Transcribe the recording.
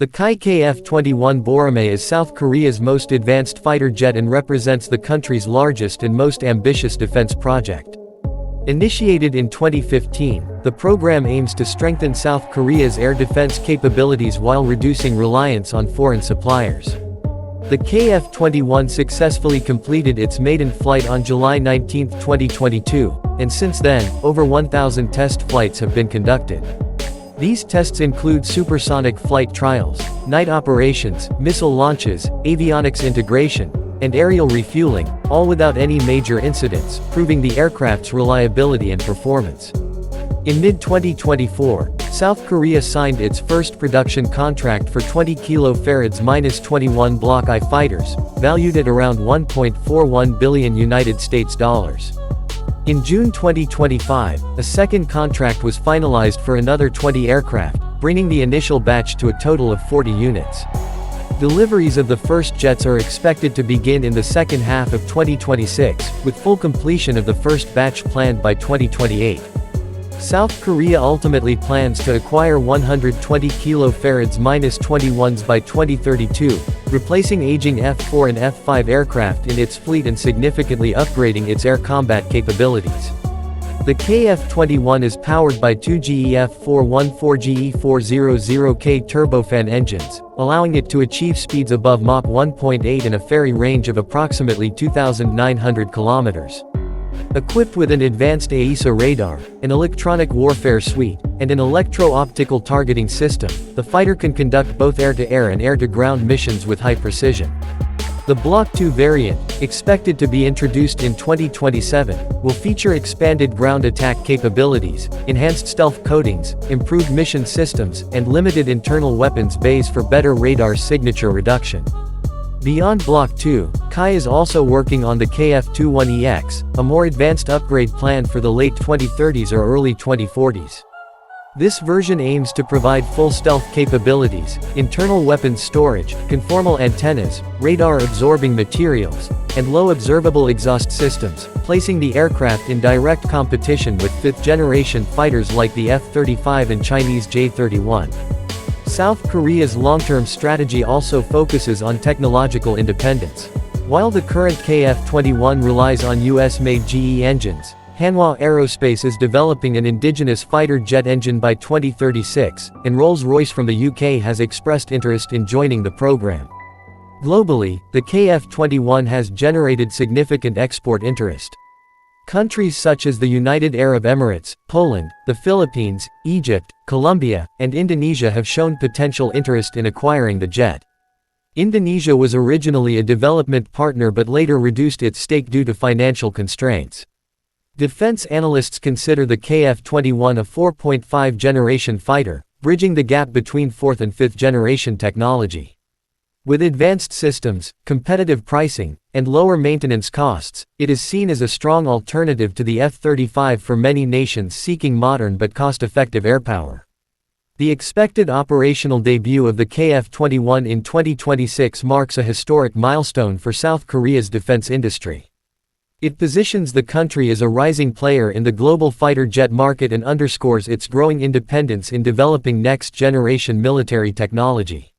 The KAI KF-21 Boramae is South Korea's most advanced fighter jet and represents the country's largest and most ambitious defense project. Initiated in 2015, the program aims to strengthen South Korea's air defense capabilities while reducing reliance on foreign suppliers. The KF-21 successfully completed its maiden flight on July 19, 2022, and since then, over 1,000 test flights have been conducted. These tests include supersonic flight trials, night operations, missile launches, avionics integration, and aerial refueling, all without any major incidents, proving the aircraft's reliability and performance. In mid-2024, South Korea signed its first production contract for 20 kF-21 Block I fighters, valued at around $1.41 billion United States dollars. In June 2025, a second contract was finalized for another 20 aircraft, bringing the initial batch to a total of 40 units. Deliveries of the first jets are expected to begin in the second half of 2026, with full completion of the first batch planned by 2028. South Korea ultimately plans to acquire 120 kF-21s by 2032, replacing aging F-4 and F-5 aircraft in its fleet and significantly upgrading its air combat capabilities. The KF-21 is powered by two GE F414 GE400K turbofan engines, allowing it to achieve speeds above Mach 1.8 and a ferry range of approximately 2,900 kilometers. Equipped with an advanced AESA radar, an electronic warfare suite, and an electro-optical targeting system, the fighter can conduct both air-to-air and air-to-ground missions with high precision. The Block II variant, expected to be introduced in 2027, will feature expanded ground attack capabilities, enhanced stealth coatings, improved mission systems, and limited internal weapons bays for better radar signature reduction. Beyond Block II, KAI is also working on the KF-21EX, a more advanced upgrade planned for the late 2030s or early 2040s. This version aims to provide full stealth capabilities, internal weapons storage, conformal antennas, radar-absorbing materials, and low observable exhaust systems, placing the aircraft in direct competition with fifth-generation fighters like the F-35 and Chinese J-31. South Korea's long-term strategy also focuses on technological independence. While the current KF-21 relies on US-made GE engines, Hanwha Aerospace is developing an indigenous fighter jet engine by 2036, and Rolls-Royce from the UK has expressed interest in joining the program. Globally, the KF-21 has generated significant export interest. Countries such as the United Arab Emirates, Poland, the Philippines, Egypt, Colombia, and Indonesia have shown potential interest in acquiring the jet. Indonesia was originally a development partner but later reduced its stake due to financial constraints. Defense analysts consider the KF-21 a 4.5-generation fighter, bridging the gap between 4th and 5th-generation technology. With advanced systems, competitive pricing, and lower maintenance costs, it is seen as a strong alternative to the F-35 for many nations seeking modern but cost-effective airpower. The expected operational debut of the KF-21 in 2026 marks a historic milestone for South Korea's defense industry. It positions the country as a rising player in the global fighter jet market and underscores its growing independence in developing next-generation military technology.